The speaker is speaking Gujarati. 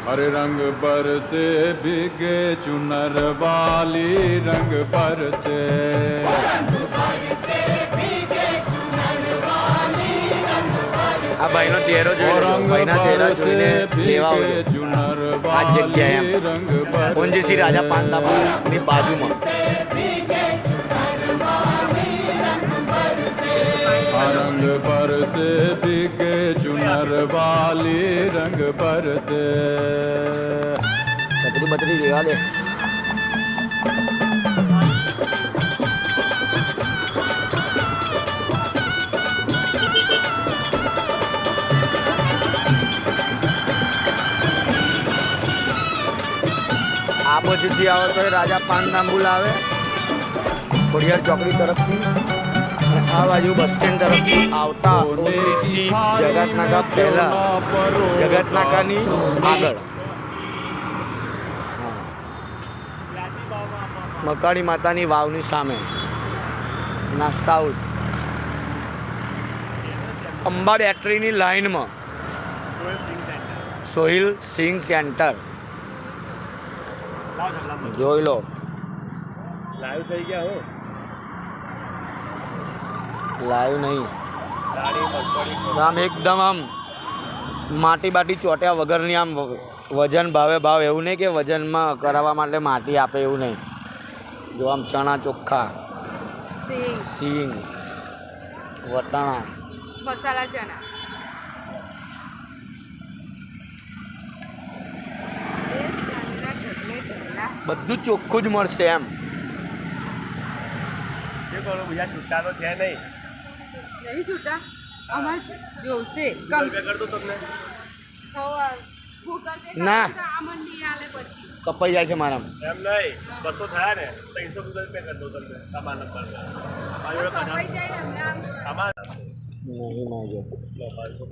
हरे रंग पर से भीगे चुनर वाली रंग पर से આ ભાઈનો ચહેરો જોઈ લો, ભાઈના ચહેરા જોઈને લેવા આવજો चुनर આ જગ્યાએ એમ रंग पर ઓનજીસી રાજા પાનદાપુરની બાજુમાં रंग पर से भीगे चुनर वाली रंग पर से છત્રી બત્રી લેવા દે આ બાજુથી આવો તો એ રાજા પાનદાંબુ લાવે ખોડિયાર ચોકડી તરફથી અને આ બાજુ બસ સ્ટેન્ડ તરફથી આવતા ઓનરીસી જગતનાકા પહેલા જગતનાકાની આગળ મકાળી માતાની વાવની સામે નાસ્તા આઉટ અંબા બેટરીની લાઈનમાં સોહિલ સિંગ સેન્ટર જોઈ લો લાઈવ થઈ ગયા હો લાઈવ નહીં આમ એકદમ આમ માટી બાટી ચોટ્યા વગરની આમ વજન ભાવે ભાવ એવું નહીં કે વજનમાં કરાવવા માટે માટી આપે એવું નહીં જો આમ ચણા ચોખ્ખા સિંગ વટાણા મસાલા ચણા બધું ચોખ્ખું જ મળશે એમ એ બોલો બીજા છૂટા તો છે નહીં નહીં છૂટા અમારે જોશે ગૂગલ પે કર દો તમને ના. આમણ નહીં આલે પછી કપાઈ જાય છે મારામાં એમ નહીં 200 થયા ને 300 ગૂગલ પે કર દો તમને તમારા નંબર પર કપાઈ જાય ને હમણાં આમાં નહીં માજો લો 500